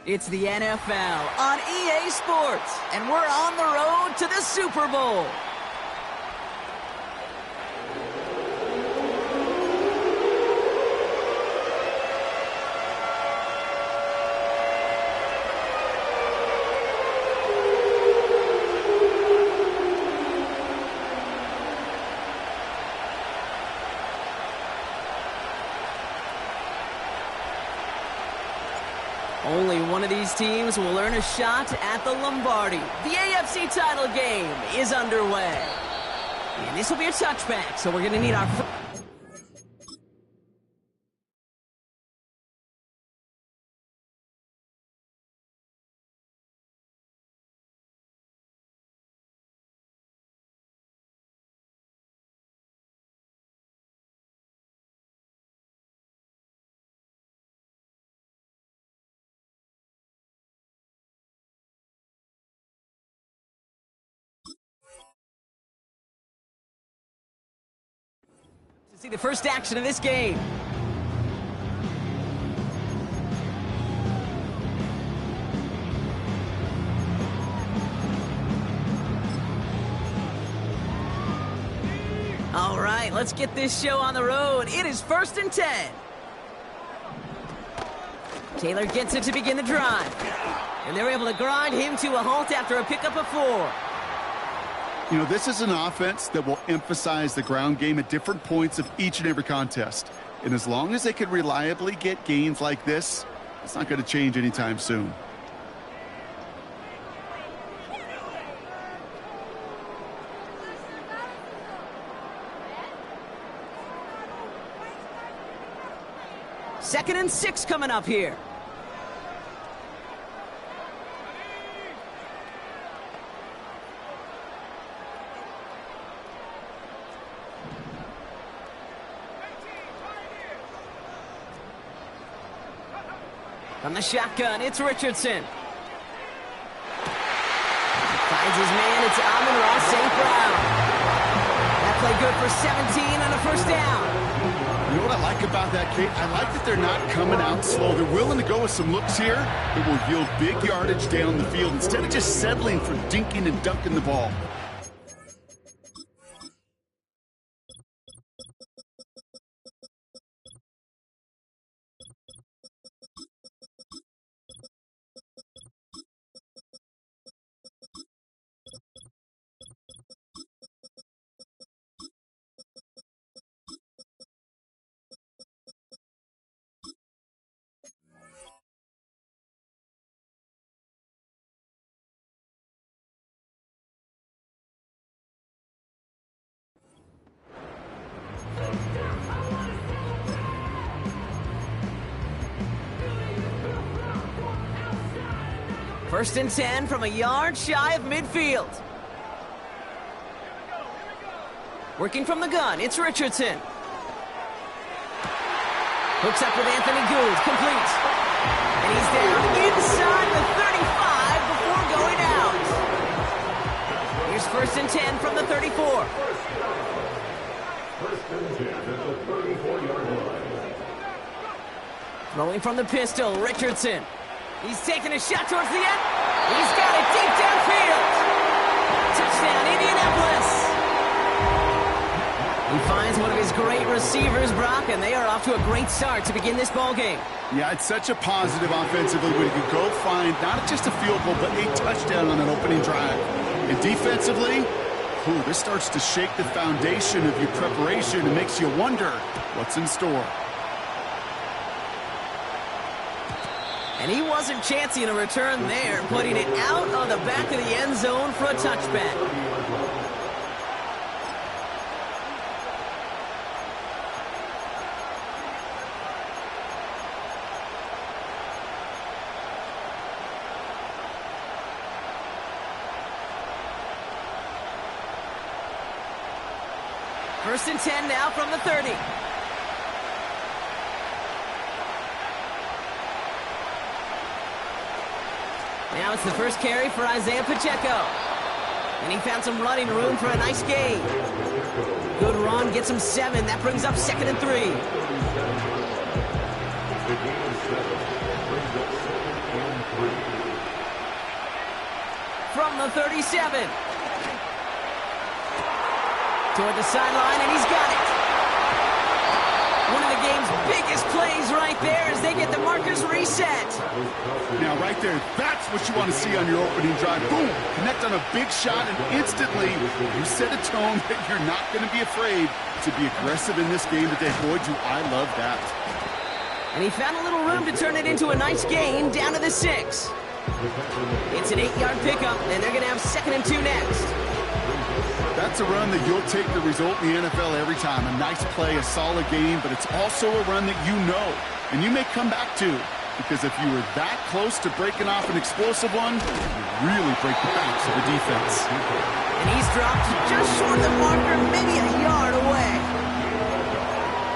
It's the NFL on EA Sports, and we're on the road to the Super Bowl. Only one of these teams will earn a shot at the Lombardi. The AFC title game is underway. And this will be a touchback, so we're going to need our... See the first action of this game. All right, let's get this show on the road. It is 1st and 10. Taylor gets it to begin the drive. And they're able to grind him to a halt after a pickup of 4. You know, this is an offense that will emphasize the ground game at different points of each and every contest. And as long as they can reliably get gains like this, it's not going to change anytime soon. Second and 6 coming up here. From the shotgun, it's Richardson. Finds his man, it's Amon-Ra St. Brown. That play good for 17 on a first down. You know what I like about that, Kate? I like that they're not coming out slow. They're willing to go with some looks here that will yield big yardage down the field instead of just settling for dinking and dunking the ball. First and 10 from a yard shy of midfield. Working from the gun, it's Richardson. Hooks up with Anthony Gould, complete. And he's down inside the 35 before going out. Here's first and 10 from the 34. First and 10 at the 34-yard line. Throwing from the pistol, Richardson. He's taking a shot towards the end. He's got it deep downfield. Touchdown, Indianapolis. He finds one of his great receivers, Brock, and they are off to a great start to begin this ball game. Yeah, it's such a positive offensively when you can go find not just a field goal, but a touchdown on an opening drive. And defensively, this starts to shake the foundation of your preparation and makes you wonder what's in store. And he wasn't chancing a return there, putting it out on the back of the end zone for a touchback. First and 10 now from the 30. Now it's the first carry for Isaiah Pacheco. And he found some running room for a nice gain. Good run, gets him 7. That brings up 2nd and 3. from the 37. Toward the sideline, and he's got it. One of the game's biggest plays right there as they get the markers reset. Now, right there, that's what you want to see on your opening drive. Boom! Connect on a big shot, and instantly you set a tone that you're not going to be afraid to be aggressive in this game today. Boy, do I love that. And he found a little room to turn it into a nice gain down to the 6. It's an 8-yard pickup, and they're going to have 2nd and 2 next. That's a run that you'll take the result in the NFL every time. A nice play, a solid game, but it's also a run that you know, and you may come back to, because if you were that close to breaking off an explosive one, you really break the backs of the defense. And he's dropped just short of the marker, maybe a yard away.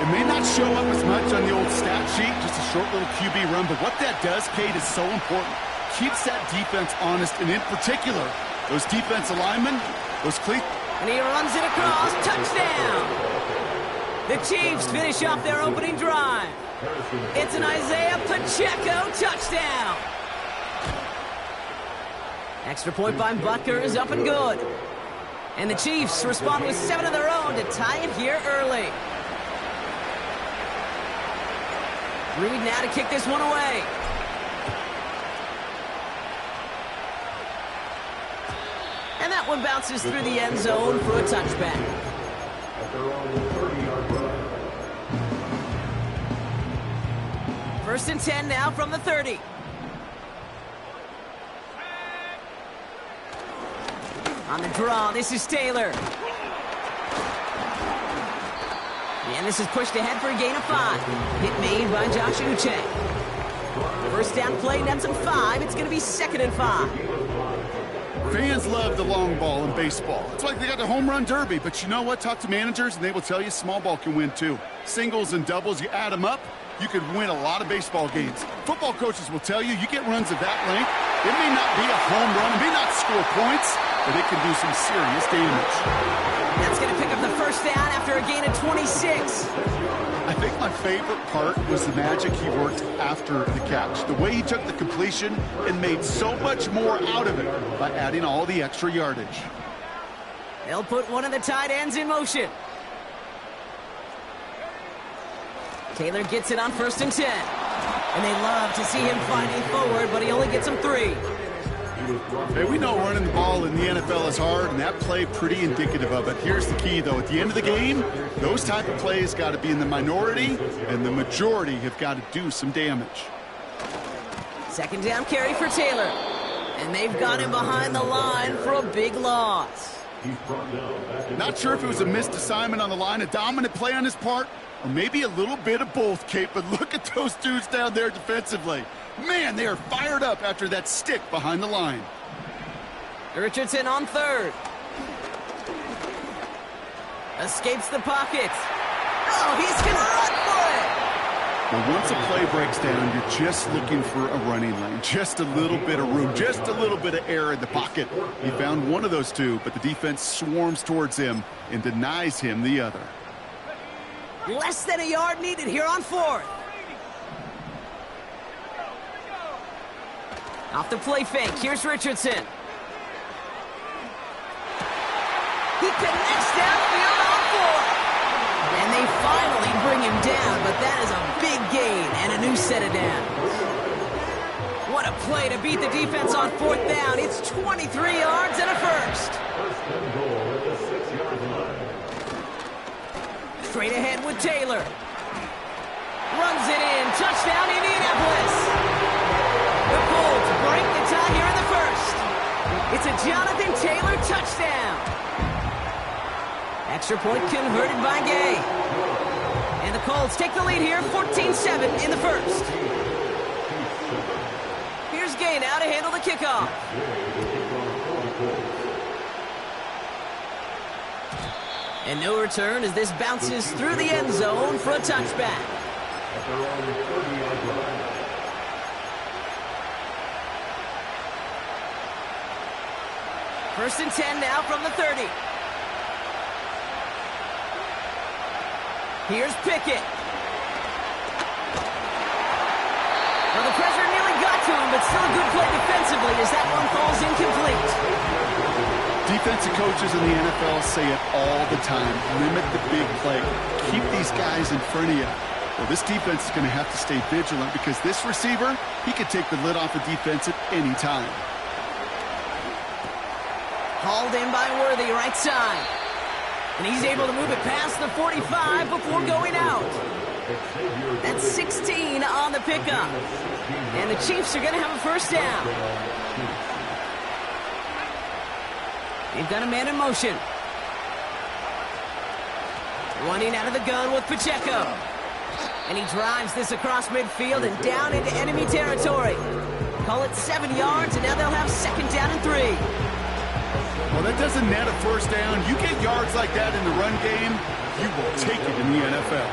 It may not show up as much on the old stat sheet, just a short little QB run, but what that does, Kate, is so important. Keeps that defense honest, and in particular, those defensive linemen, those cleats. And he runs it across, touchdown! The Chiefs finish off their opening drive. It's an Isaiah Pacheco touchdown! Extra point by Butker is up and good. And the Chiefs respond with 7 of their own to tie it here early. Reed now to kick this one away. And that one bounces through the end zone for a touchback. At their own 30-yard line. 1st and 10 now from the 30. On the draw, this is Taylor. And this is pushed ahead for a gain of 5. Hit made by Josh Uche. 1st down play, nets him 5. It's going to be 2nd and 5. Fans love the long ball in baseball. It's like they got the home run derby, but you know what? Talk to managers, and they will tell you small ball can win too. Singles and doubles, you add them up, you could win a lot of baseball games. Football coaches will tell you, you get runs of that length, it may not be a home run, it may not score points, but it can do some serious damage. That's going to pick up the 1st down after a gain of 26. I think my favorite part was the magic he worked after the catch. The way he took the completion and made so much more out of it by adding all the extra yardage. They'll put one of the tight ends in motion. Taylor gets it on 1st and 10. And they love to see him finding forward, but he only gets him 3. Hey, we know running the ball in the NFL is hard, and that play pretty indicative of it. Here's the key, though. At the end of the game, those type of plays got to be in the minority, and the majority have got to do some damage. 2nd down carry for Taylor. And they've got him behind the line for a big loss. Not sure if it was a missed assignment on the line, a dominant play on his part, or maybe a little bit of both, Kate, but look at those dudes down there defensively. Man, they are fired up after that stick behind the line. Richardson on 3rd. Escapes the pocket. Oh, he's going to run for it. Well, once a play breaks down, you're just looking for a running lane. Just a little bit of room, just a little bit of air in the pocket. He found one of those two, but the defense swarms towards him and denies him the other. Less than a yard needed here on 4th. Off the play fake, here's Richardson. He connects downfield on 4th. And they finally bring him down, but that is a big gain and a new set of downs. What a play to beat the defense on 4th down. It's 23 yards and a 1st. 1st and goal at the 6-yard line. Straight ahead with Taylor. Runs it in. Touchdown, Indianapolis. The Colts break the tie here in the 1st. It's a Jonathan Taylor touchdown. Extra point converted by Gay. And the Colts take the lead here, 14-7 in the 1st. Here's Gay now to handle the kickoff. And no return as this bounces through the end zone for a touchback. At their own 30-yard line. 1st and 10 now from the 30. Here's Pickett. Well, the pressure nearly got to him, but still a good play defensively as that one falls incomplete. Defensive coaches in the NFL say it all the time. Limit the big play. Keep these guys in front of you. Well, this defense is going to have to stay vigilant because this receiver, he could take the lid off a defense at any time. Hauled in by Worthy, right side. And he's able to move it past the 45 before going out. That's 16 on the pickup. And the Chiefs are going to have a first down. They've got a man in motion. Running out of the gun with Pacheco. And he drives this across midfield and down into enemy territory. Call it 7 yards, and now they'll have second down and 3. Well, that doesn't net a first down. You get yards like that in the run game, you will take it in the NFL.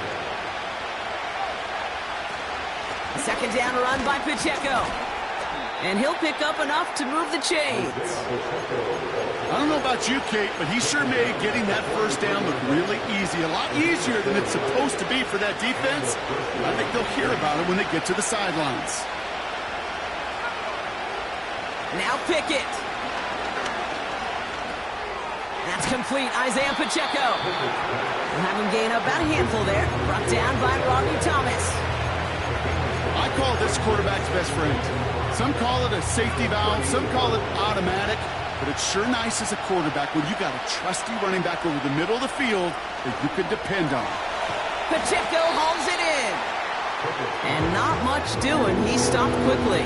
Second down run by Pacheco. And he'll pick up enough to move the chains. I don't know about you, Kate, but he sure made getting that first down look really easy. A lot easier than it's supposed to be for that defense. I think they'll hear about it when they get to the sidelines. Now Pickett. That's complete. Isaiah Pacheco. We'll have him gain about a handful there. Brought down by Rodney Thomas. I call this quarterback's best friend. Some call it a safety valve, some call it automatic, but it's sure nice as a quarterback when you got a trusty running back over the middle of the field that you can depend on. Pacheco hauls it in. And not much doing. He stopped quickly.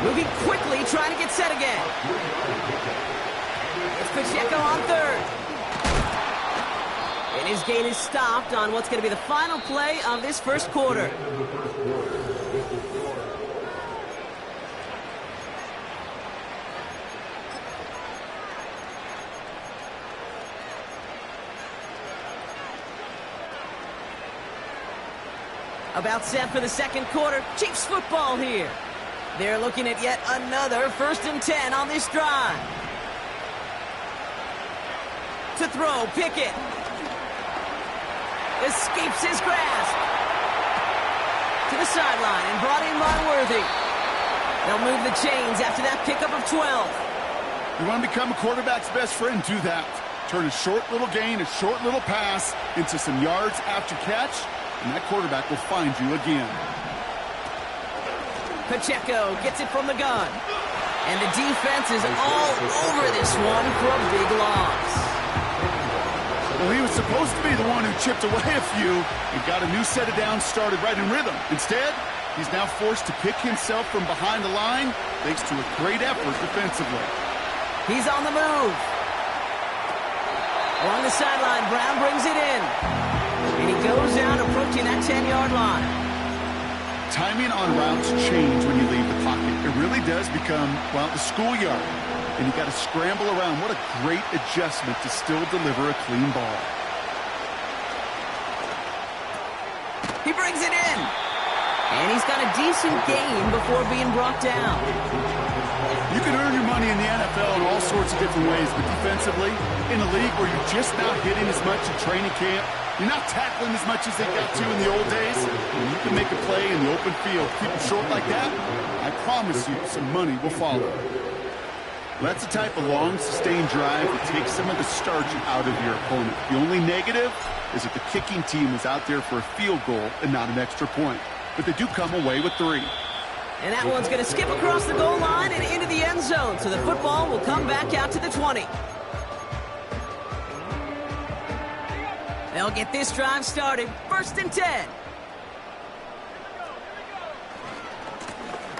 Moving quickly, trying to get set again. It's Pacheco on third. And his gain is stopped on what's going to be the final play of this first quarter. About set for the second quarter. Chiefs football here. They're looking at yet another 1st and 10 on this drive. To throw, Pickett. Escapes his grasp. To the sideline and brought in by Worthy. They'll move the chains after that pickup of 12. You want to become a quarterback's best friend, do that. Turn a short little gain, a short little pass into some yards after catch, and that quarterback will find you again. Pacheco gets it from the gun. And the defense is all over this one for a big loss. Well, he was supposed to be the one who chipped away a few and got a new set of downs started right in rhythm. Instead, he's now forced to pick himself from behind the line thanks to a great effort defensively. He's on the move. Along the sideline, Brown brings it in. And he goes out approaching that 10-yard line. Timing on routes change when you leave the pocket. It really does become, well, the schoolyard. And you got to scramble around. What a great adjustment to still deliver a clean ball. He brings it in. And he's got a decent gain before being brought down. You can earn your money in the NFL in all sorts of different ways, but defensively, in a league where you're just not hitting as much in training camp, you're not tackling as much as they got to in the old days, and you can make a play in the open field. Keep them short like that, I promise you some money will follow. That's the type of long, sustained drive that takes some of the starch out of your opponent. The only negative is that the kicking team is out there for a field goal and not an extra point. But they do come away with 3. And that one's going to skip across the goal line and into the end zone. So the football will come back out to the 20. They'll get this drive started. 1st and 10.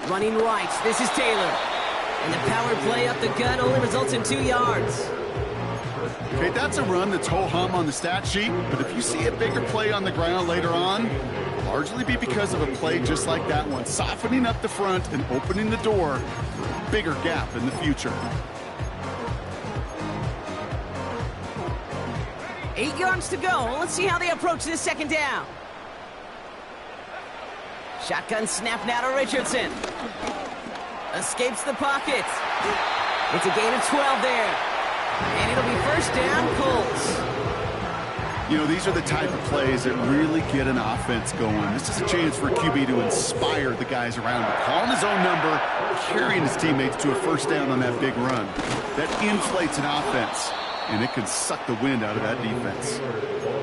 Running right. This is Taylor. And the power play up the gut only results in 2 yards. Okay, that's a run that's ho-hum on the stat sheet, but if you see a bigger play on the ground later on, it'll largely be because of a play just like that one, softening up the front and opening the door for a bigger gap in the future. 8 yards to go. Let's see how they approach this second down. Shotgun snap now to Richardson. Escapes the pocket. It's a gain of 12 there. And it'll be first down, Colts. You know, these are the type of plays that really get an offense going. This is a chance for a QB to inspire the guys around him. Calling his own number, carrying his teammates to a first down on that big run. That inflates an offense, and it can suck the wind out of that defense.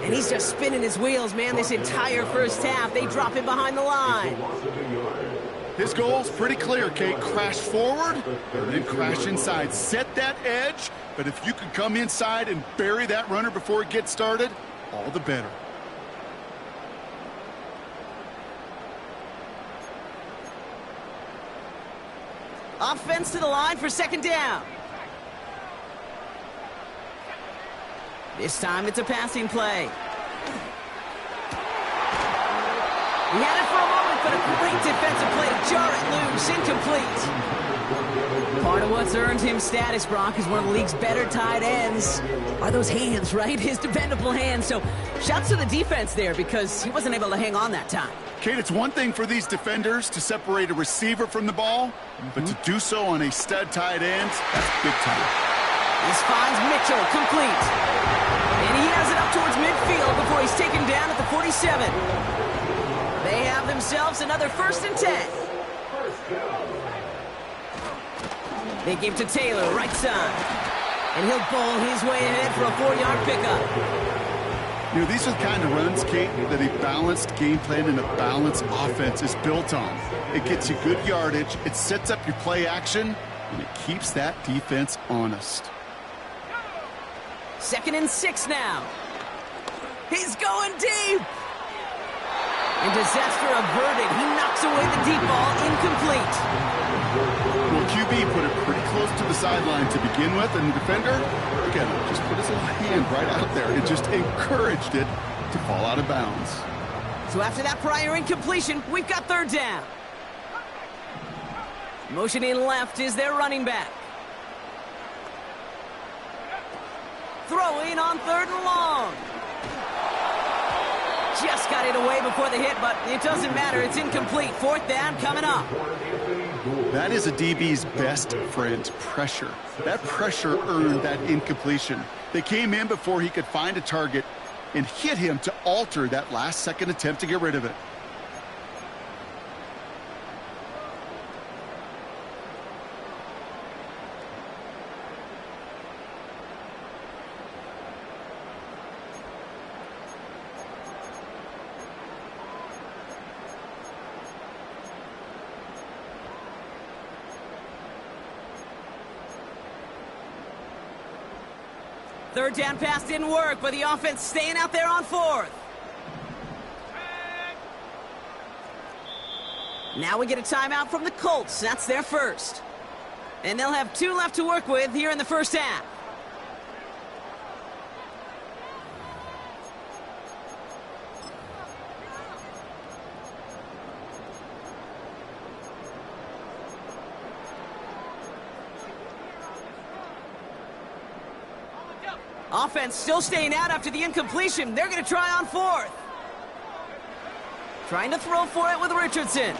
And he's just spinning his wheels, man, this entire first half. They drop him behind the line. His goal's pretty clear, Kate. Crash forward and then crash inside. Set that edge, but if you can come inside and bury that runner before it gets started, all the better. Offense to the line for second down. This time it's a passing play. He had it for a moment, but a great defensive play to jar it loose, incomplete. Part of what's earned him status, Brock, is one of the league's better tight ends. Are those hands, right? His dependable hands. So shouts to the defense there because he wasn't able to hang on that time. Kate, it's one thing for these defenders to separate a receiver from the ball, but to do so on a stud tight end, that's big time. This finds Mitchell, complete. And he has it up towards midfield before he's taken down at the 47. They have themselves another 1st and 10. They give to Taylor, right side. And he'll bowl his way ahead for a 4-yard pickup. You know, these are the kind of runs, Kate, that a balanced game plan and a balanced offense is built on. It gets you good yardage, it sets up your play action, and it keeps that defense honest. 2nd and 6 now. He's going deep. And disaster averted. He knocks away the deep ball, incomplete. Well, QB put it pretty close to the sideline to begin with, and the defender, look at him, just put his little hand right out there. It just encouraged it to fall out of bounds. So after that prior incompletion, we've got 3rd down. Motioning left is their running back. Throwing on 3rd and long. Just got it away before the hit, but it doesn't matter. It's incomplete. 4th down coming up. That is a DB's best friend, pressure. That pressure earned that incompletion. They came in before he could find a target and hit him to alter that last-second attempt to get rid of it. Third down pass didn't work, but the offense staying out there on 4th. Now we get a timeout from the Colts. That's their first. And they'll have 2 left to work with here in the first half. Offense still staying out after the incompletion. They're going to try on 4th. Trying to throw for it with Richardson.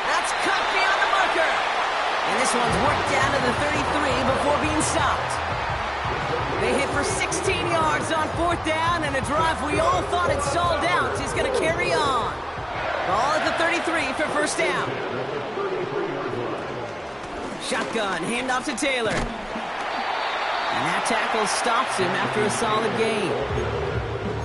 That's cut beyond the marker. And this one's worked down to the 33 before being stopped. They hit for 16 yards on 4th down, and a drive we all thought had stalled out is going to carry on. Ball at the 33 for 1st down. Shotgun, handoff to Taylor. And that tackle stops him after a solid gain.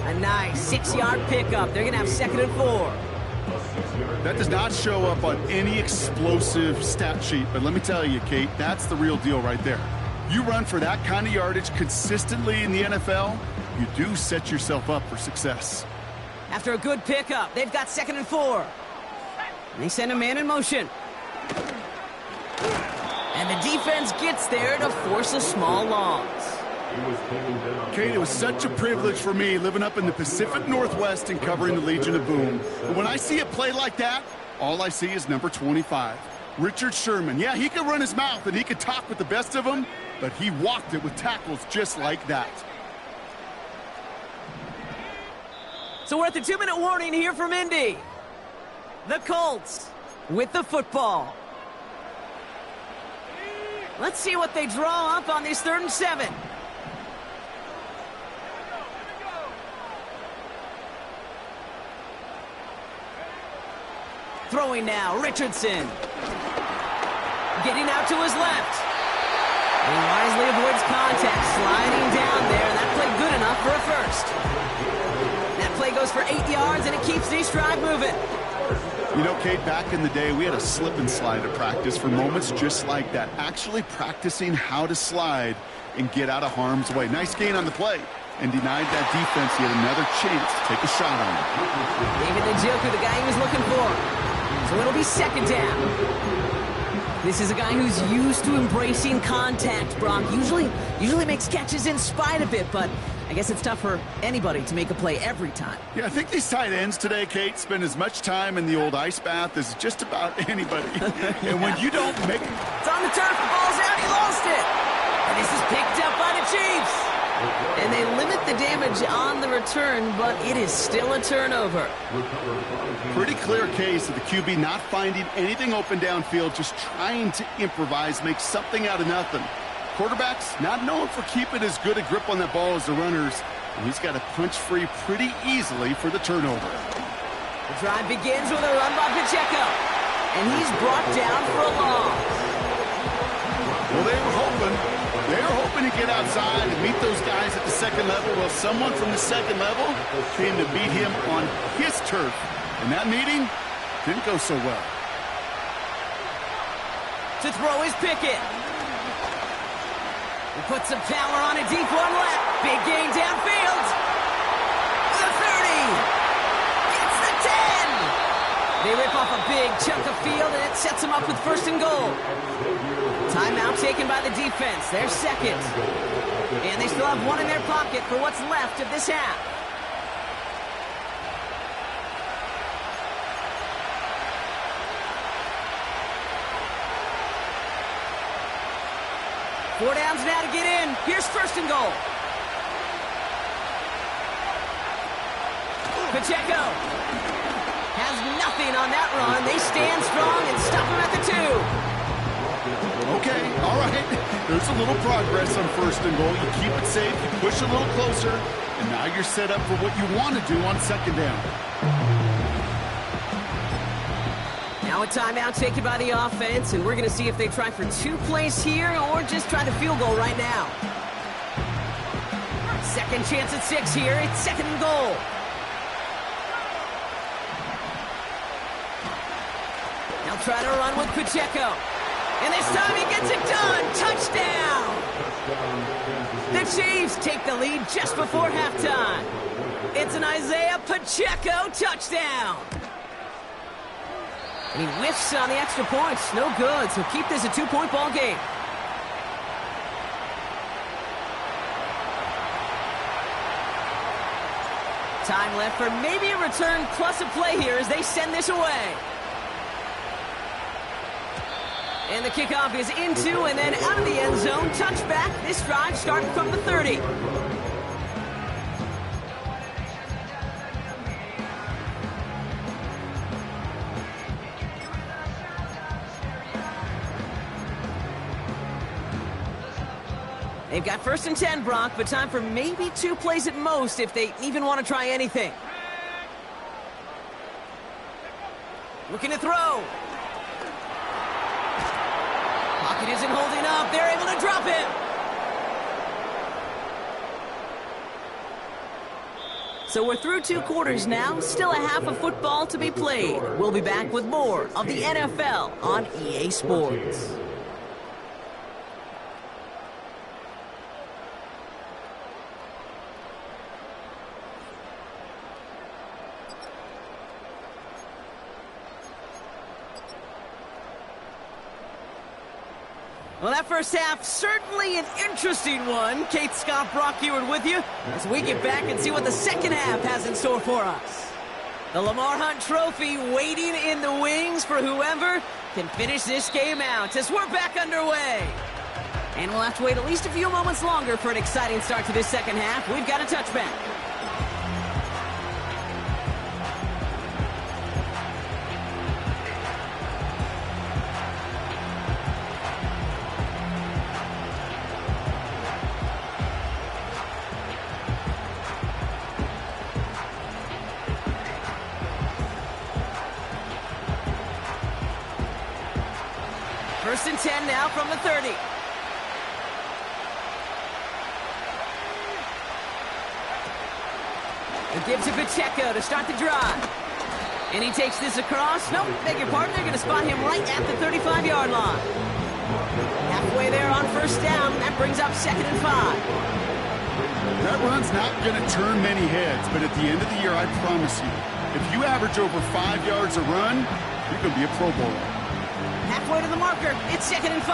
A nice 6-yard pickup. They're going to have 2nd and 4. That does not show up on any explosive stat sheet, but let me tell you, Kate, that's the real deal right there. You run for that kind of yardage consistently in the NFL, you do set yourself up for success. After a good pickup, they've got 2nd and 4. They send a man in motion. And the defense gets there to force a small loss. Kate, it was such a privilege for me living up in the Pacific Northwest and covering the Legion of Boom. But when I see a play like that, all I see is number 25, Richard Sherman. Yeah, he could run his mouth and he could talk with the best of them, but he walked it with tackles just like that. So we're at the 2-minute warning here from Indy. The Colts with the football. Let's see what they draw up on this 3rd and 7. Throwing now, Richardson. Getting out to his left. He wisely avoids contact, sliding down there. That play good enough for a first. That play goes for 8 yards, and it keeps the drive moving. You know, Kate, back in the day, we had a slip and slide at practice for moments just like that. Actually practicing how to slide and get out of harm's way. Nice gain on the play. And denied that defense yet another chance to take a shot on him. David Njoku, the guy he was looking for. So it'll be second down. This is a guy who's used to embracing contact, Brock. Usually makes catches in spite of it, but I guess it's tough for anybody to make a play every time. Yeah, I think these tight ends today, Kate, spend as much time in the old ice bath as just about anybody. And when you don't make it... It's on the turf, the ball's out, he lost it. And this is picked up by the Chiefs. And they limit the damage on the return, but it is still a turnover. Pretty clear case of the QB not finding anything open downfield, just trying to improvise, make something out of nothing. Quarterbacks not known for keeping as good a grip on that ball as the runners, and he's got to punch free pretty easily for the turnover. The drive begins with a run by Pacheco, and he's brought down for a loss. Well, they were hoping to get outside and meet those guys at the second level. Well, someone from the second level came to beat him on his turf, and that meeting didn't go so well. To throw is Pickett. He puts some power on a deep one left. Big gain downfield. The 30. It's the 10. They rip off a big chunk of field, and it sets them up with first and goal. Timeout taken by the defense. They're second. And they still have one in their pocket for what's left of this half. Four downs now to get in. Here's first and goal. Pacheco has nothing on that run. They stand strong and stop him at the 2. Okay, all right. There's a little progress on first and goal. You keep it safe, you push a little closer, and now you're set up for what you want to do on second down. Now a timeout taken by the offense, and we're going to see if they try for 2 plays here or just try the field goal right now. Second chance at 6 here. It's second and goal. They'll try to run with Pacheco. And this time he gets it done. Touchdown! The Chiefs take the lead just before halftime. It's an Isaiah Pacheco touchdown. And he whiffs on the extra points. No good, so keep this a 2-point ball game. Time left for maybe a return plus a play here as they send this away. And the kickoff is into and then out of the end zone. Touchback. This drive starting from the 30. They've got first and 10, Brock, but time for maybe 2 plays at most if they even want to try anything. Looking to throw. Pocket isn't holding up. They're able to drop him. So we're through 2 quarters now. Still a half of football to be played. We'll be back with more of the NFL on EA Sports. Well, that first half, certainly an interesting one. Kate, Scott, Brock Eward with you as we get back and see what the second half has in store for us. The Lamar Hunt Trophy waiting in the wings for whoever can finish this game out as we're back underway. And we'll have to wait at least a few moments longer for an exciting start to this second half. We've got a touchback. First and 10 now from the 30. He gives it Pacheco to start the drive. And he takes this across. Nope, beg your pardon. They're going to spot him right at the 35-yard line. Halfway there on first down. That brings up 2nd and 5. That run's not going to turn many heads, but at the end of the year, I promise you, if you average over 5 yards a run, you're going to be a Pro Bowler. Halfway to the marker. It's 2nd and 5.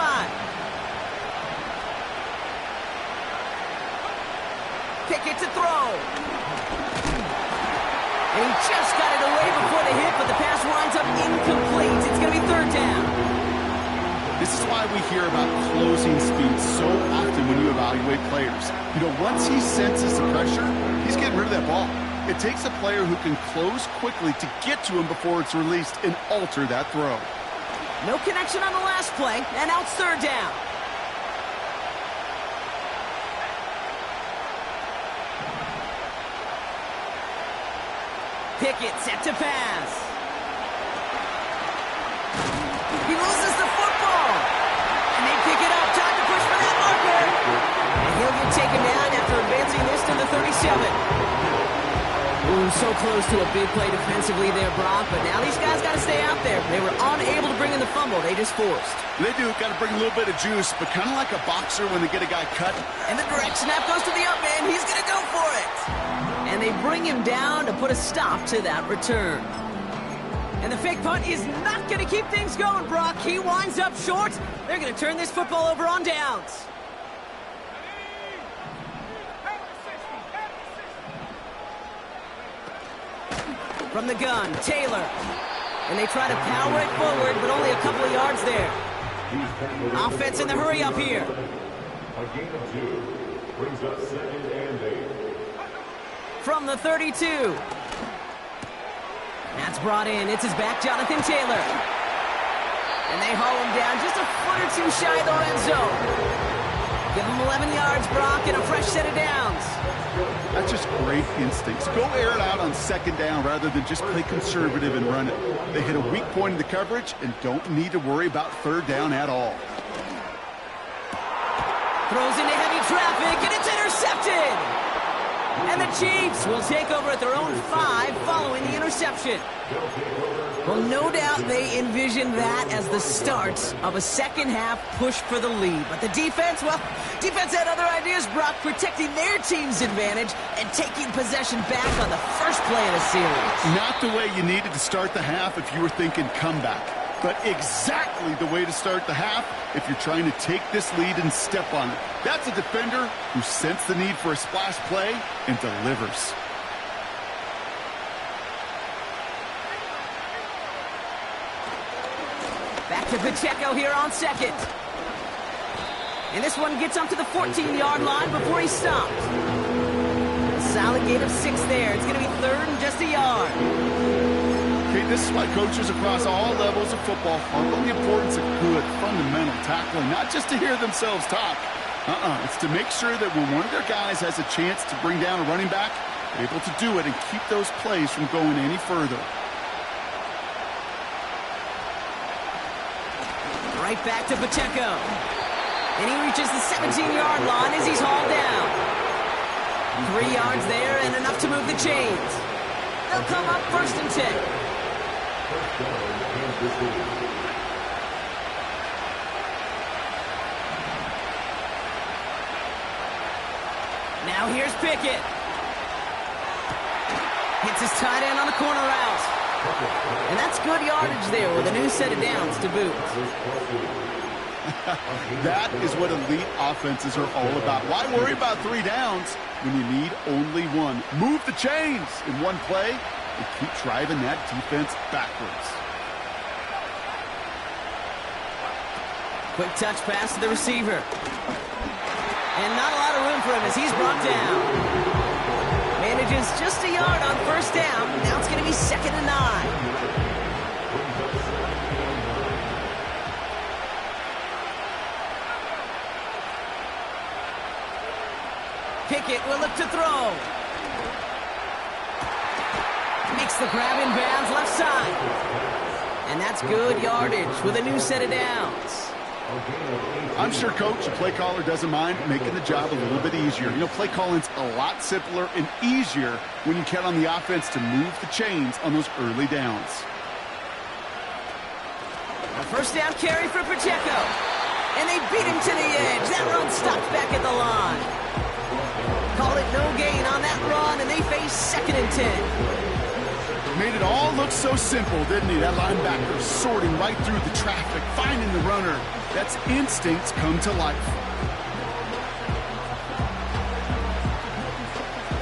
Pickett to throw. And he just got it away before the hit, but the pass winds up incomplete. It's going to be 3rd down. This is why we hear about closing speed so often when you evaluate players. You know, once he senses the pressure, he's getting rid of that ball. It takes a player who can close quickly to get to him before it's released and alter that throw. No connection on the last play, and now it's 3rd down. Pickett set to pass. He loses the football. And they pick it up. Time to push for that marker. And he'll get taken down after advancing this to the 37. Ooh, so close to a big play defensively there, Brock. But now these guys got to stay out there. They were unable to bring in the fumble. They just forced. They do. Got to bring a little bit of juice, but kind of like a boxer when they get a guy cut. And the direct snap goes to the up man. He's going to go for it. And they bring him down to put a stop to that return. And the fake punt is not going to keep things going, Brock. He winds up short. They're going to turn this football over on downs. From the gun, Taylor. And they try to power it forward, but only a couple of yards there. Offense in the hurry up here. A gain of 2 brings up 2nd and 8. From the 32. That's brought in. It's his back, Jonathan Taylor. And they haul him down just a foot or 2 shy of the red zone. Give him 11 yards, Brock, and a fresh set of downs. That's just great instincts. Go air it out on 2nd down rather than just play conservative and run it. They hit a weak point in the coverage and don't need to worry about 3rd down at all. Throws into heavy traffic, and it's intercepted. And the Chiefs will take over at their own 5 following the interception. Well, no doubt they envision that as the start of a second-half push for the lead. But the defense, well, defense had other ideas, Brock, protecting their team's advantage and taking possession back on the first play of the series. Not the way you needed to start the half if you were thinking comeback, but exactly the way to start the half if you're trying to take this lead and step on it. That's a defender who sensed the need for a splash play and delivers. Back to Pacheco here on 2nd. And this one gets up to the 14-yard line before he's stopped. A solid gain of 6 there. It's going to be 3rd and just a yard. Okay, this is why coaches across all levels of football harp on the importance of good, fundamental tackling, not just to hear themselves talk. It's to make sure that when one of their guys has a chance to bring down a running back, they're able to do it and keep those plays from going any further. Right back to Pacheco. And he reaches the 17-yard line as he's hauled down. 3 yards there and enough to move the chains. They'll come up 1st and 10. Now here's Pickett. Hits his tight end on the corner route. And that's good yardage there with a new set of downs to boot. That is what elite offenses are all about. Why worry about 3 downs when you need only 1? Move the chains in one play and keep driving that defense backwards. Quick touch pass to the receiver. And not a lot of room for him as he's brought down. Manages just a yard on 1st down. Now it's going to be 2nd and 9. Pickett will look to throw. Makes the grab in bounds left side. And that's good yardage with a new set of downs. I'm sure, Coach, the play caller doesn't mind making the job a little bit easier. You know, play calling's a lot simpler and easier when you count on the offense to move the chains on those early downs. A first down carry for Pacheco. And they beat him to the edge. That run stopped back at the line. Called it no gain on that run, and they face 2nd and 10. Made it all look so simple, didn't he? That linebacker sorting right through the traffic, finding the runner. That's instincts come to life.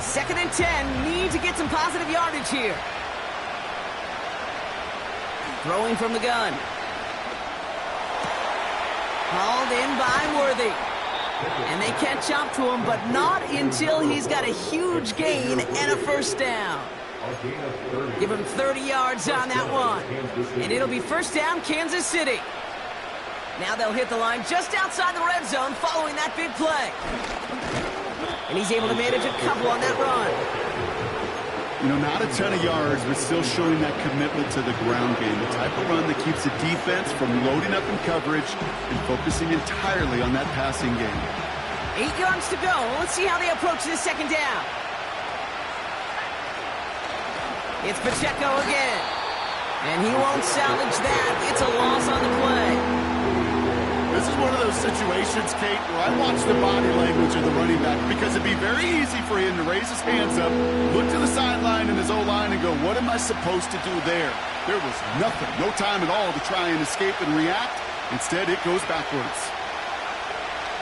2nd and 10. Need to get some positive yardage here. Throwing from the gun. Hauled in by Worthy. And they catch up to him, but not until he's got a huge gain and a first down. Give him 30 yards on that one. And it'll be first down, Kansas City. Now they'll hit the line just outside the red zone following that big play. And he's able to manage a couple on that run. You know, not a ton of yards, but still showing that commitment to the ground game. The type of run that keeps the defense from loading up in coverage and focusing entirely on that passing game. 8 yards to go. Let's see how they approach this second down. It's Pacheco again. And he won't salvage that. It's a loss on the play. This is one of those situations, Kate, where I watch the body language of the running back because it'd be very easy for him to raise his hands up, look to the sideline in his O-line and go, what am I supposed to do there? There was nothing, no time at all to try and escape and react. Instead, it goes backwards.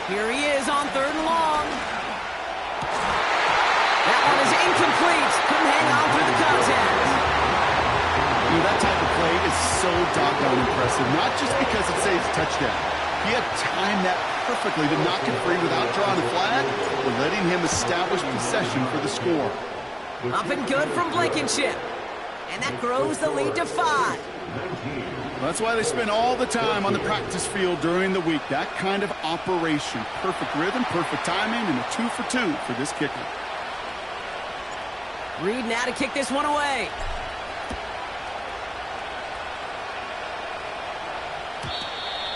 Here he is on 3rd and long. That one is incomplete. Couldn't hang on through the contact. You know, that type of play is so doggone impressive, not just because it saves a touchdown. He had timed that perfectly to knock it free without drawing a flag or letting him establish possession for the score. Up and good from Blankenship. And that grows the lead to 5. That's why they spend all the time on the practice field during the week. That kind of operation. Perfect rhythm, perfect timing, and a 2 for 2 for this kicker. Reed now to kick this one away.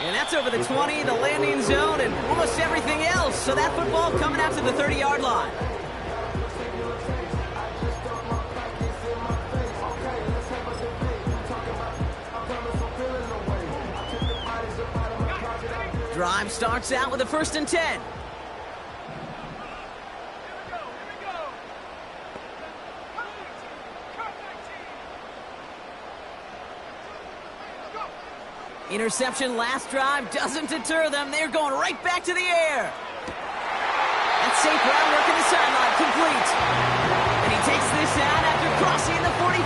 And that's over the 20, the landing zone, and almost everything else. So that football coming out to the 30-yard line. Drive starts out with a 1st and 10. Interception last drive doesn't deter them. They're going right back to the air. That's safe groundwork in the sideline, complete. And he takes this out after crossing the 45.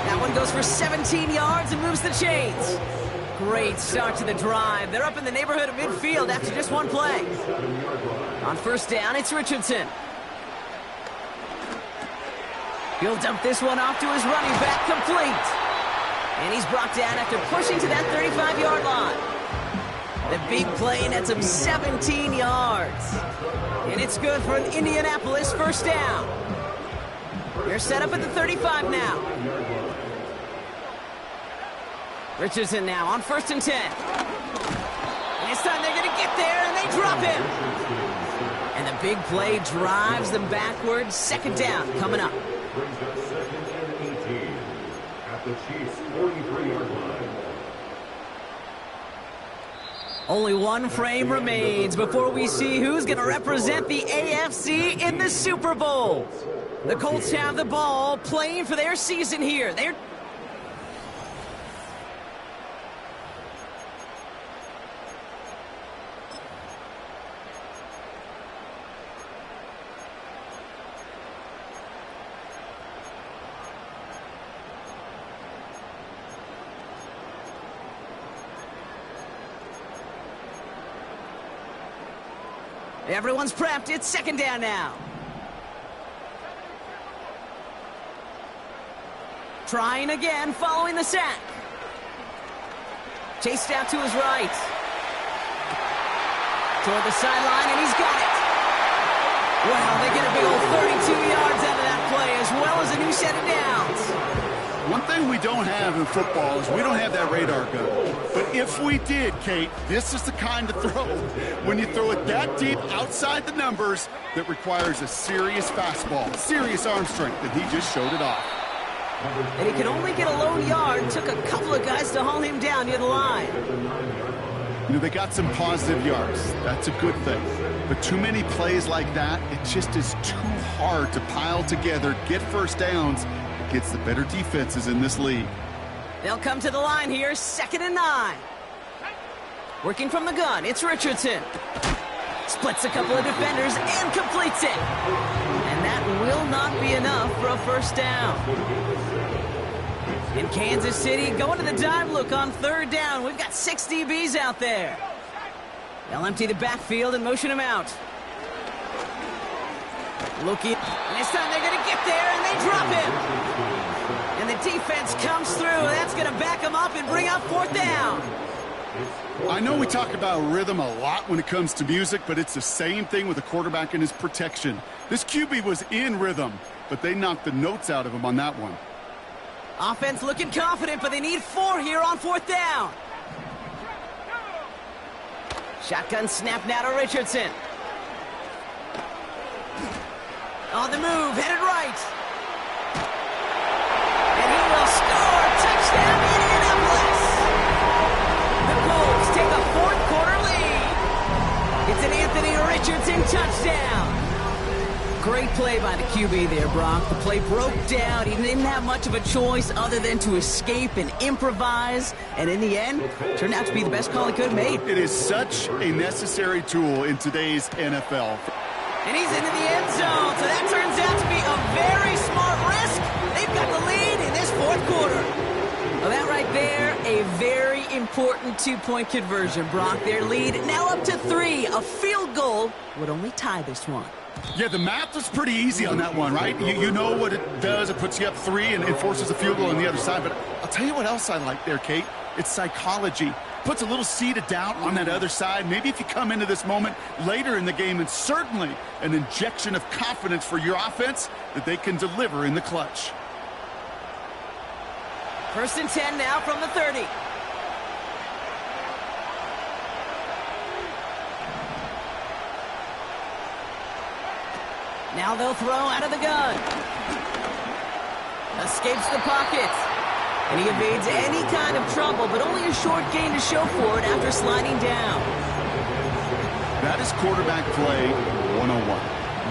That one goes for 17 yards and moves the chains. Great start to the drive. They're up in the neighborhood of midfield after just one play. On 1st down, it's Richardson. He'll dump this one off to his running back, complete. And he's brought down after pushing to that 35-yard line. The big play nets him 17 yards. And it's good for an Indianapolis first down. They're set up at the 35 now. Richardson now on 1st and 10. And this time they're going to get there, and they drop him. And the big play drives them backwards. 2nd down coming up. Brings up 2nd and 18 at the Chiefs' 43-yard line. Only one frame remains before we see who's going to represent the AFC in the Super Bowl. The Colts have the ball, playing for their season here. Everyone's prepped. It's 2nd down now. Trying again following the sack. Chased out to his right. Toward the sideline, and he's got it. Wow, they get a big old 32 yards out of that play, as well as a new set of downs. One thing we don't have in football is we don't have that radar gun. But if we did, Kate, this is the kind of throw, when you throw it that deep outside the numbers, that requires a serious fastball, serious arm strength, and he just showed it off. And he could only get a lone yard. Took a couple of guys to haul him down near the line. You know, they got some positive yards. That's a good thing. But too many plays like that, it just is too hard to pile together, get first downs. It gets the better defenses in this league. They'll come to the line here, 2nd and 9. Working from the gun, it's Richardson. Splits a couple of defenders and completes it. And that will not be enough for a first down. In Kansas City, going to the dime look on 3rd down. We've got 6 DBs out there. They'll empty the backfield and motion him out. Looking. And this time they're going to get there, and they drop him. And the defense comes through. That's going to back him up and bring up 4th down. I know we talk about rhythm a lot when it comes to music, but it's the same thing with a quarterback and his protection. This QB was in rhythm, but they knocked the notes out of him on that one. Offense looking confident, but they need 4 here on 4th down. Shotgun snap now to Richardson. On the move, headed right. And he will score. Touchdown, Indianapolis. The Colts take a 4th quarter lead. It's an Anthony Richardson touchdown. Great play by the QB there, Brock. The play broke down. He didn't have much of a choice other than to escape and improvise. And in the end, turned out to be the best call he could have made. It is such a necessary tool in today's NFL. And he's into the end zone. So that turns out to be a very smart risk. They've got the lead in this 4th quarter. Well, that right there, a very important 2-point conversion, Brock. Their lead now up to 3. A field goal would only tie this one. Yeah, the math was pretty easy on that one, right? You know what it does. It puts you up 3 and it forces a field goal on the other side. But I'll tell you what else I like there, Kate. It's psychology. Puts a little seed of doubt on that other side. Maybe if you come into this moment later in the game, and certainly an injection of confidence for your offense that they can deliver in the clutch. 1st and 10 now from the 30. Now they'll throw out of the gun. Escapes the pocket. And he evades any kind of trouble, but only a short gain to show for it after sliding down. That is quarterback play 101.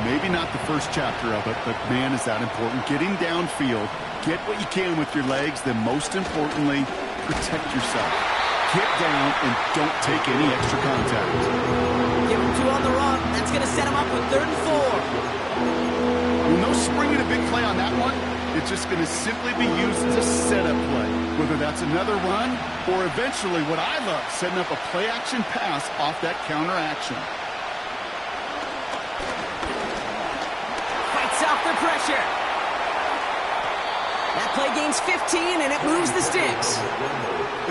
Maybe not the first chapter of it, but man, is that important. Getting downfield, get what you can with your legs, then most importantly, protect yourself. Get down and don't take any extra contact. Give him 2 on the run. That's going to set him up with 3rd and 4. Well, no springing a big play on that one. It's just going to simply be used as a setup play, whether that's another run or eventually what I love, setting up a play-action pass off that counter action. Fights off the pressure. That play gains 15, and it moves the sticks.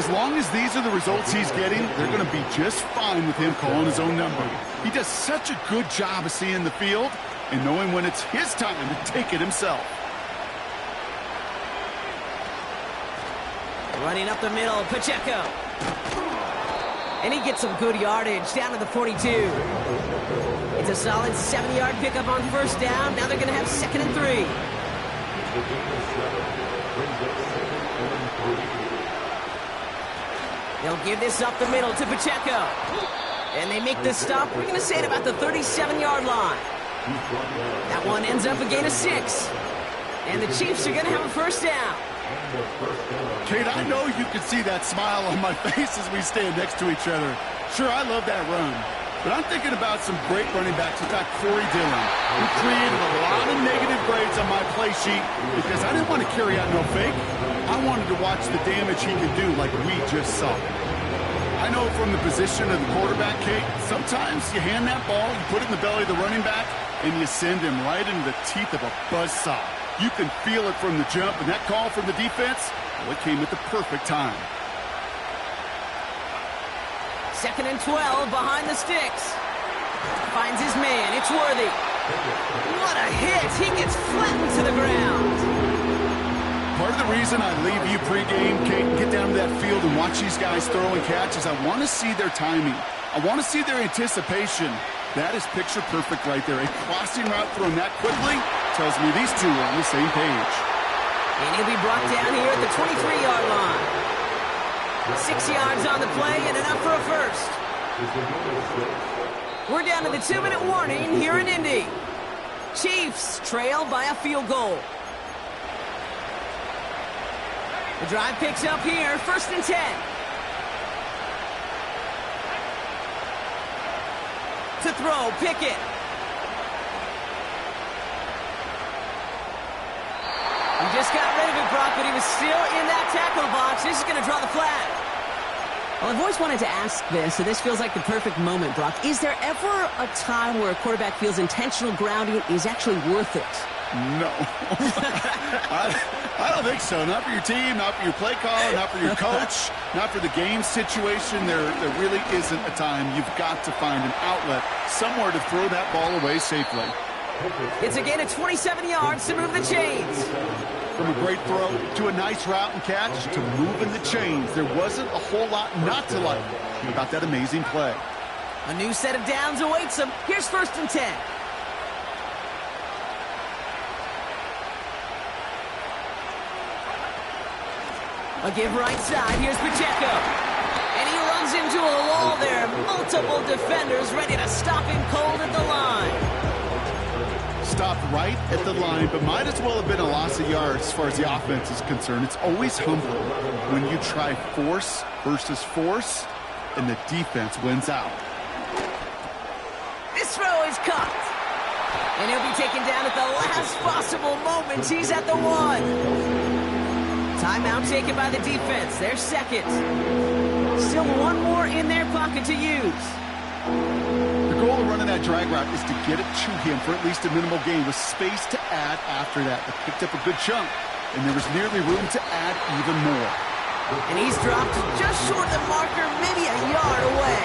As long as these are the results he's getting, they're going to be just fine with him calling his own number. He does such a good job of seeing the field and knowing when it's his time to take it himself. Running up the middle, Pacheco. And he gets some good yardage down to the 42. It's a solid 7-yard pickup on 1st down. Now they're going to have 2nd and 3. They'll give this up the middle to Pacheco. And they make this stop, we're going to say, at about the 37-yard line. That one ends up a gain of 6. And the Chiefs are going to have a 1st down. Kate, I know you can see that smile on my face as we stand next to each other. Sure, I love that run. But I'm thinking about some great running backs. In fact, Corey Dillon, who created a lot of negative grades on my play sheet because I didn't want to carry out no fake. I wanted to watch the damage he could do like we just saw. I know from the position of the quarterback, Kate, sometimes you hand that ball, you put it in the belly of the running back, and you send him right into the teeth of a buzzsaw. You can feel it from the jump, and that call from the defense, well, it came at the perfect time. 2nd and 12 behind the sticks. Finds his man. It's Worthy. What a hit. He gets flattened to the ground. Part of the reason I leave you pregame, Kate, and get down to that field and watch these guys throw and catch is I want to see their timing. I want to see their anticipation. That is picture perfect right there. A crossing route thrown that quickly tells me these two are on the same page. And he'll be brought down here at the 23-yard line. 6 yards on the play and enough for a first. We're down to the 2-minute warning here in Indy. Chiefs trail by a field goal. The drive picks up here, 1st and 10. To throw, Pickett. He just got rid of it, Brock, but he was still in that tackle box. This is going to draw the flag. Well, I've always wanted to ask this, so this feels like the perfect moment, Brock. Is there ever a time where a quarterback feels intentional grounding is actually worth it? No. I don't think so. Not for your team, not for your play caller, not for your coach, not for the game situation. There really isn't a time. You've got to find an outlet, somewhere to throw that ball away safely. It's a gain of 27 yards to move the chains. From a great throw to a nice route and catch to moving the chains. There wasn't a whole lot not to like about that amazing play. A new set of downs awaits him. Here's 1st and 10. A give right side. Here's Pacheco. And he runs into a wall there. Multiple defenders ready to stop him cold at the line. Stopped right at the line, but might as well have been a loss of yards as far as the offense is concerned. It's always humbling when you try force versus force, and the defense wins out. This throw is caught. And he'll be taken down at the last possible moment. He's at the 1. Timeout taken by the defense. Their second. Still one more in their pocket to use. The goal of running that drag route is to get it to him for at least a minimal gain with space to add after that. They picked up a good chunk, and there was nearly room to add even more. And he's dropped just short of the marker, maybe a yard away.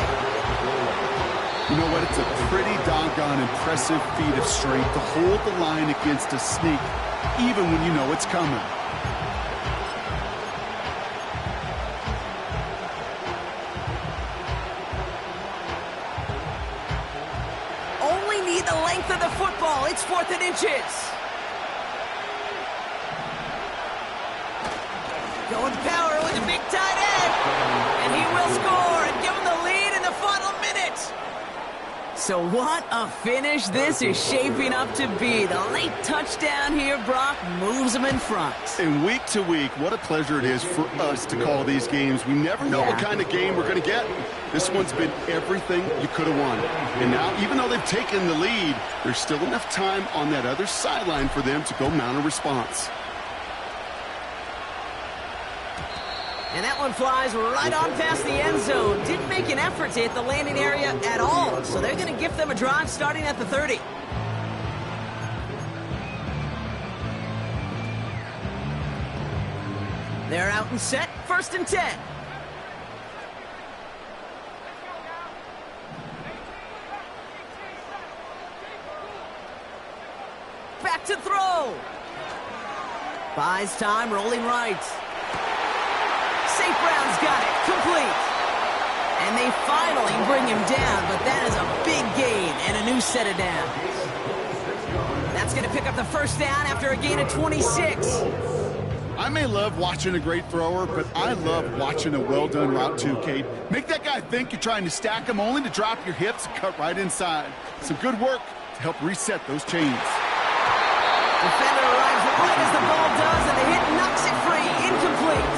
You know what? It's a pretty doggone impressive feat of strength to hold the line against a sneak, even when you know it's coming. The length of the football. It's 4th and inches. Going power with a big tight end. And he will score and give him the lead in the final minute. So what a finish this is shaping up to be. The late touchdown here, Brock, moves him in front. And week to week, what a pleasure it is for us to call these games. We never know what kind of game we're going to get. This one's been everything you could have won. And now, even though they've taken the lead, there's still enough time on that other sideline for them to go mount a response. And that one flies right on past the end zone. Didn't make an effort to hit the landing area at all. So they're going to gift them a drive starting at the 30. They're out and set. 1st and 10. Back to throw. Buys time, rolling right. St. Brown's got it. Complete. And they finally bring him down, but that is a big gain and a new set of downs. That's going to pick up the 1st down after a gain of 26. I may love watching a great thrower, but I love watching a well-done route too, Kate. Make that guy think you're trying to stack him only to drop your hips and cut right inside. Some good work to help reset those chains. Defender arrives right as the ball does, and the hit knocks it free. Incomplete.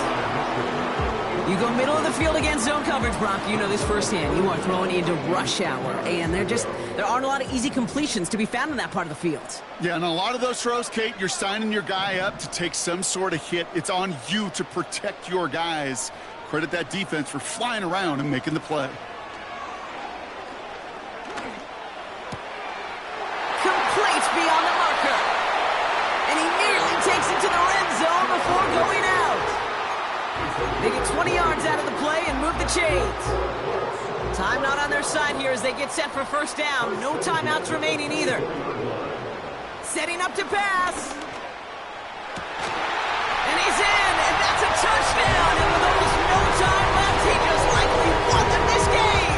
You go middle of the field against zone coverage, Brock. You know this firsthand. You are throwing into rush hour, and there aren't a lot of easy completions to be found in that part of the field. Yeah, and a lot of those throws, Kate, you're signing your guy up to take some sort of hit. It's on you to protect your guys. Credit that defense for flying around and making the play. Complete beyond the marker. And he nearly takes it to the red zone before going out. They get 20 yards out of the play and move the chains. Time not on their side here as they get set for 1st down. No timeouts remaining either. Setting up to pass. And he's touchdown! And with almost no time left, he just likely won them this game!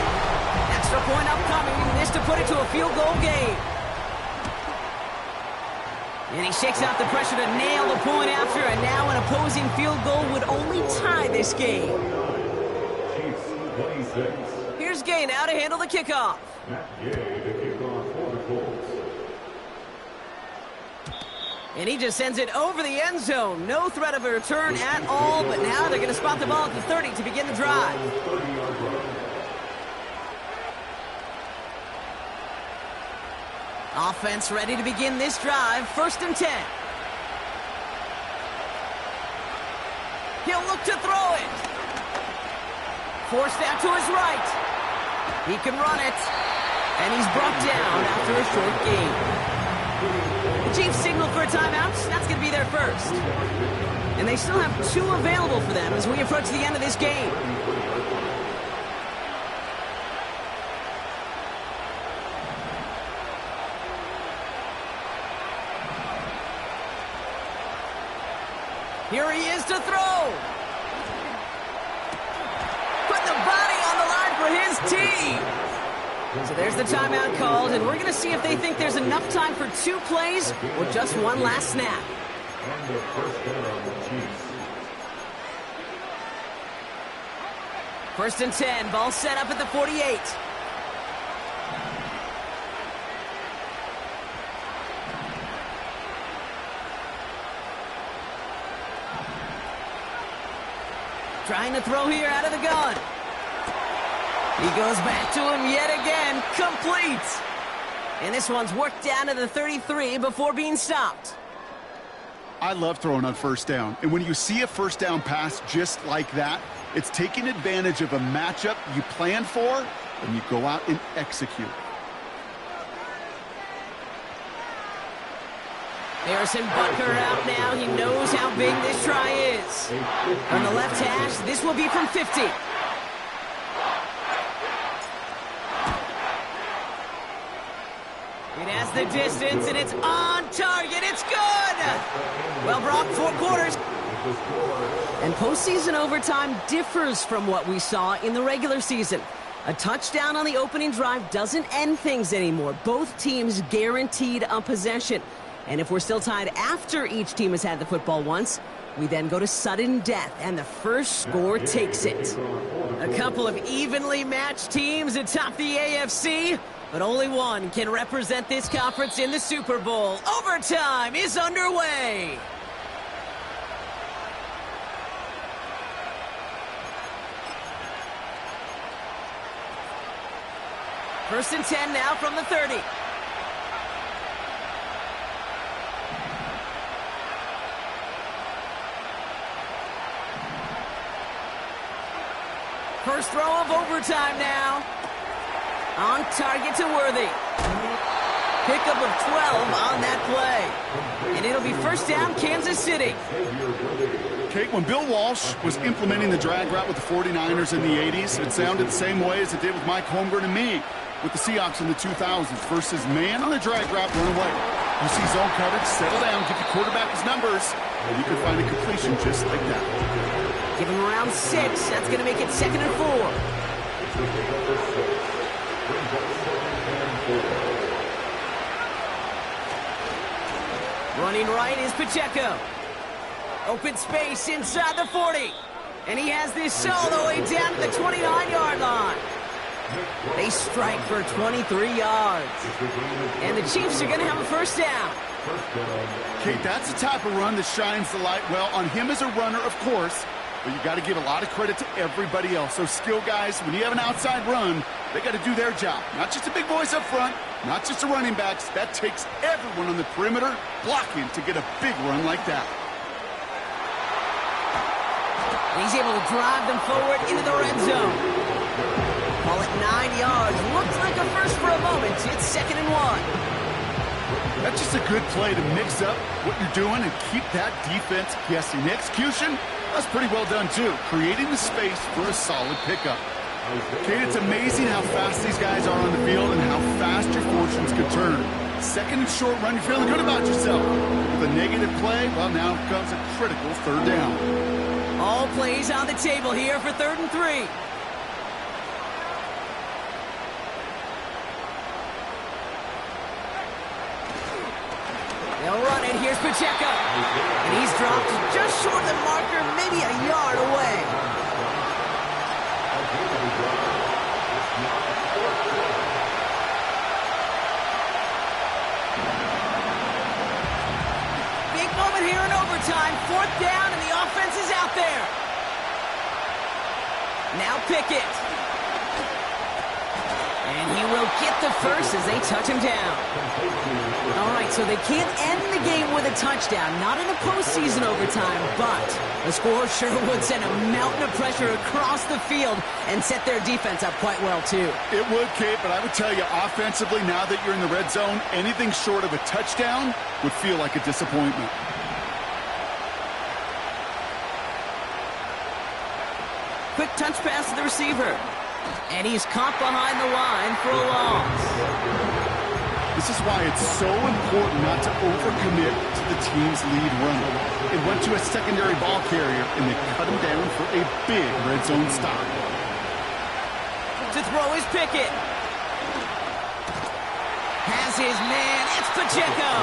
Extra point upcoming, this to put it to a field goal game. And he shakes out the pressure to nail the point after, and now an opposing field goal would only tie this game. Chiefs 26. Here's Gay now to handle the kickoff. Matt Gay to kick off for the Colts. And he just sends it over the end zone. No threat of a return at all, but now they're going to spot the ball at the 30 to begin the drive. 30-yard run. Offense ready to begin this drive. 1st and 10. He'll look to throw it. Forced out to his right. He can run it. And he's brought down after a short gain. The Chiefs signal for a timeout. That's going to be their first. And they still have 2 available for them as we approach the end of this game. Here he is to throw. Put the body on the line for his team. So there's the timeout called, and we're going to see if they think there's enough time for 2 plays or just one last snap. And the first down, Chiefs. 1st and 10, ball set up at the 48. Trying to throw here out of the gun. He goes back to him yet again. Complete. And this one's worked down to the 33 before being stopped. I love throwing on 1st down. And when you see a 1st down pass just like that, it's taking advantage of a matchup you planned for, and you go out and execute. Harrison Butker out now. He knows how big this try is. On the left hash, this will be from 50. It has the distance, and it's on target. It's good! Well, Brock, 4 quarters. And postseason overtime differs from what we saw in the regular season. A touchdown on the opening drive doesn't end things anymore. Both teams guaranteed a possession. And if we're still tied after each team has had the football once, we then go to sudden death, and the first score takes it. A couple of evenly matched teams atop the AFC, but only one can represent this conference in the Super Bowl. Overtime is underway. First and 10 now from the 30. First throw of overtime now. On target to Worthy. Pickup of 12 on that play. And it'll be 1st down, Kansas City. Kate, when Bill Walsh was implementing the drag route with the 49ers in the 80s, it sounded the same way as it did with Mike Holmgren and me with the Seahawks in the 2000s versus man on the drag route, run away. You see zone coverage, settle down, give your quarterback his numbers, and you can find a completion just like that. Give him around 6. That's going to make it 2nd and 4. Running right is Pacheco. Open space inside the 40. And he has this all the way down to the 29-yard line. They strike for 23 yards. And the Chiefs are going to have a 1st down. Kate, that's the type of run that shines the light well on him as a runner, of course, but you got to give a lot of credit to everybody else. So skill guys, when you have an outside run, they got to do their job. Not just the big boys up front, not just the running backs. That takes everyone on the perimeter blocking to get a big run like that. And he's able to drive them forward into the red zone. Call it 9 yards. Looks like a first for a moment. It's 2nd and 1. That's just a good play to mix up what you're doing and keep that defense guessing. The execution, that's pretty well done too. Creating the space for a solid pickup. Kate, it's amazing how fast these guys are on the field and how fast your fortunes could turn. 2nd and short run, you're feeling good about yourself. With a negative play, well, now comes a critical 3rd down. All plays on the table here for 3rd and 3. They'll run it. Here's Pacheco. And he's dropped just short of the marker, maybe a yard away. Big moment here in overtime. 4th down, and the offense is out there. Now Pickett. And he will get the first as they touch him down. All right, so they can't end the game with a touchdown. Not in a postseason overtime, but the score sure would send a mountain of pressure across the field and set their defense up quite well, too. It would, Kate, but I would tell you, offensively, now that you're in the red zone, anything short of a touchdown would feel like a disappointment. Quick touch pass to the receiver. And he's caught behind the line for a loss. This is why it's so important not to overcommit to the team's lead runner. It went to a secondary ball carrier, and they cut him down for a big red zone stop. To throw is Pickett. Has his man. It's Pacheco.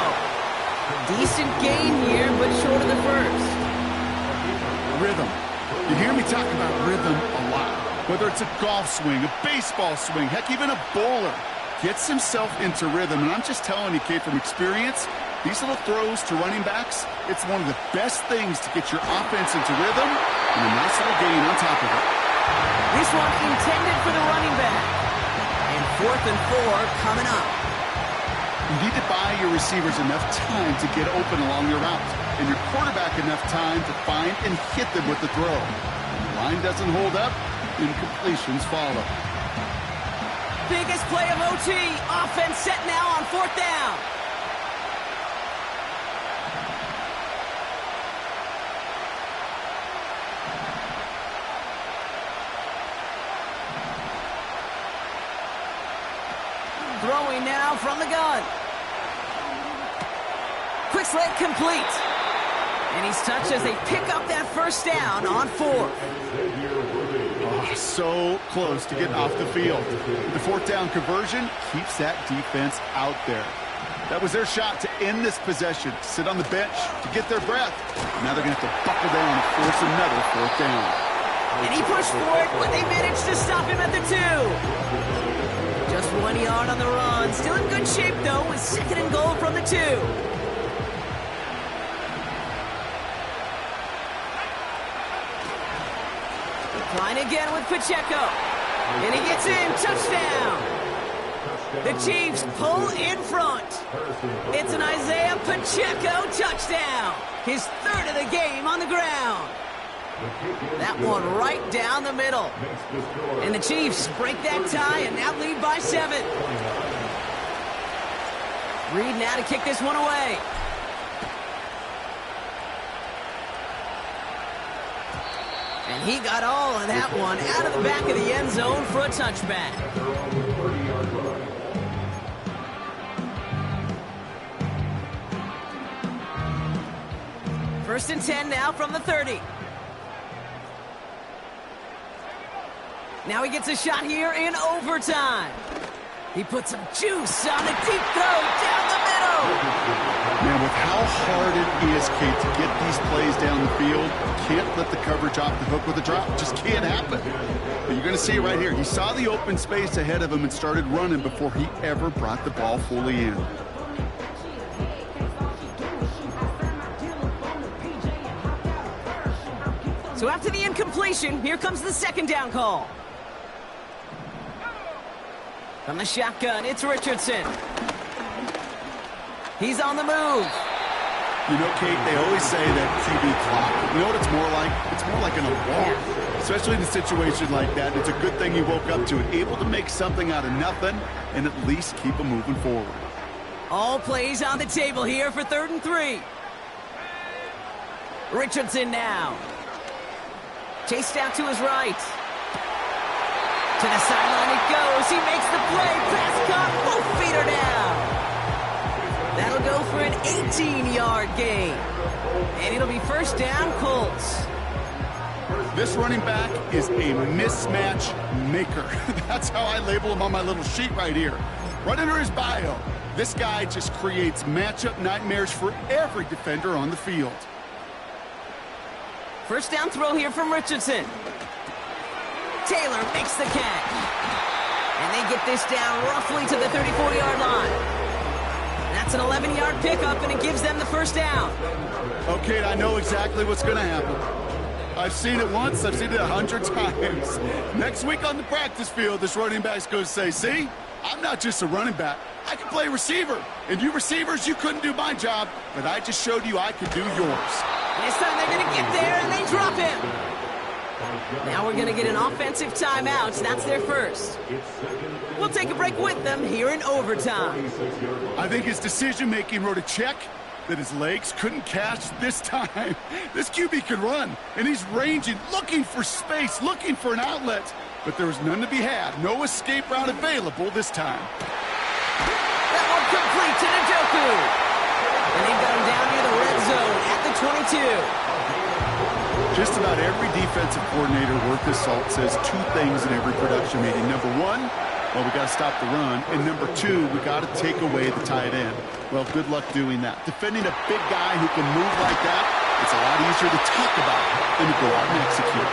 Decent gain here, but short of the first. Rhythm. You hear me talk about rhythm a lot. Whether it's a golf swing, a baseball swing, heck, even a bowler gets himself into rhythm. And I'm just telling you, Kate, from experience, these little throws to running backs, it's one of the best things to get your offense into rhythm and a nice little gain on top of it. This one intended for the running back. And 4th and 4 coming up. You need to buy your receivers enough time to get open along your route, and your quarterback enough time to find and hit them with the throw. The line doesn't hold up, incompletions follow. Biggest play of OT. Offense set now on 4th down. Throwing now from the gun. Quick slant complete. And he's touched as they pick up that first down on 4th. Oh, so close to getting off the field. The 4th down conversion keeps that defense out there. That was their shot to end this possession, sit on the bench to get their breath. Now they're going to have to buckle down and force another 4th down. And he pushed for it, but they managed to stop him at the 2. Just 1 yard on the run. Still in good shape, though, with 2nd and goal from the 2. Line again with Pacheco. And he gets in. Touchdown. The Chiefs pull in front. It's an Isaiah Pacheco touchdown. His 3rd of the game on the ground. That one right down the middle. And the Chiefs break that tie and now lead by 7. Reed now to kick this one away. And he got all of that one out of the back of the end zone for a touchback. First and 10 now from the 30. Now he gets a shot here in overtime. He puts some juice on a deep throw down the middle. Man, with how hard it is, Kate, to get these plays down the field, you can't let the coverage off the hook with a drop. It just can't happen. But you're going to see it right here. He saw the open space ahead of him and started running before he ever brought the ball fully in. So after the incompletion, here comes the 2nd down call. From the shotgun, it's Richardson. He's on the move. You know, Kate, they always say that QB clock. You know what it's more like? It's more like an alarm, especially in a situation like that. It's a good thing he woke up to it, able to make something out of nothing and at least keep him moving forward. All plays on the table here for 3rd and 3. Richardson now. Chased out to his right. To the sideline it goes. He makes the play. Pass caught. Both feet are down. That'll go for an 18-yard gain. And it'll be 1st down, Colts. This running back is a mismatch maker. That's how I label him on my little sheet right here. Right under his bio, this guy just creates matchup nightmares for every defender on the field. First down throw here from Richardson. Taylor makes the catch. And they get this down roughly to the 34-yard line. That's an 11-yard pickup, and it gives them the first down. Okay, I know exactly what's going to happen. I've seen it once. I've seen it 100 times. Next week on the practice field, this running back's going to say, see, I'm not just a running back. I can play receiver. And you receivers, you couldn't do my job, but I just showed you I could do yours. This time they're going to get there, and they drop him. Now we're going to get an offensive timeout. That's their first. We'll take a break with them here in overtime. I think his decision-making wrote a check that his legs couldn't catch this time. This QB can run, and he's ranging, looking for space, looking for an outlet. But there was none to be had. No escape route available this time. That one complete to Njoku. And they've got him down near the red zone at the 22. Just about every defensive coordinator worth his salt says two things in every production meeting. Number one, well, we got to stop the run. And number two, we got to take away the tight end. Well, good luck doing that. Defending a big guy who can move like that, it's a lot easier to talk about than to go out and execute.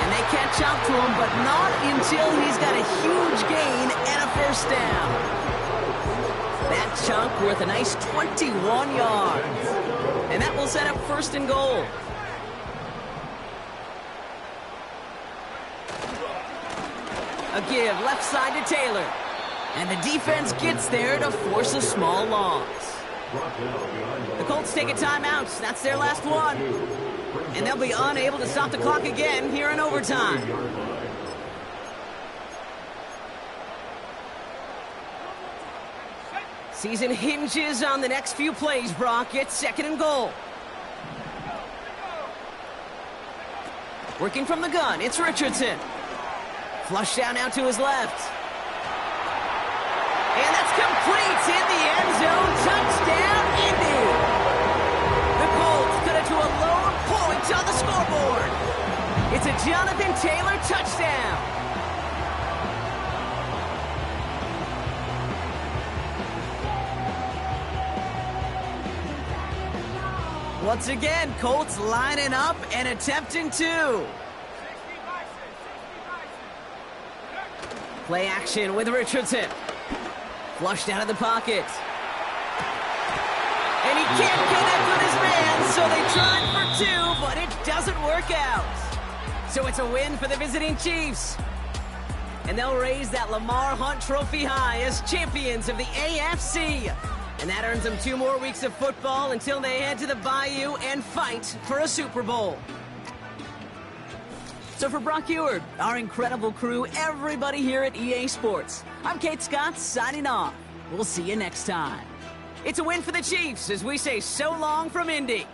And they catch up to him, but not until he's got a huge gain and a first down. That chunk worth a nice 21 yards. And that will set up first and goal. A give left side to Taylor. And the defense gets there to force a small loss. The Colts take a timeout. That's their last one. And they'll be unable to stop the clock again here in overtime. Season hinges on the next few plays, Brock. It's second and goal. Working from the gun, it's Richardson. Flush down now to his left. And that's complete in the end zone. Touchdown, Indy. The Colts cut it to a lone point on the scoreboard. It's a Jonathan Taylor touchdown. Once again, Colts lining up and attempting to. Play action with Richardson. Flushed out of the pocket. And he can't connect with his man, so they tried for two, but it doesn't work out. So it's a win for the visiting Chiefs. And they'll raise that Lamar Hunt Trophy high as champions of the AFC. And that earns them 2 more weeks of football until they head to the Bayou and fight for a Super Bowl. So for Brock Eward, our incredible crew, everybody here at EA Sports, I'm Kate Scott signing off. We'll see you next time. It's a win for the Chiefs as we say so long from Indy.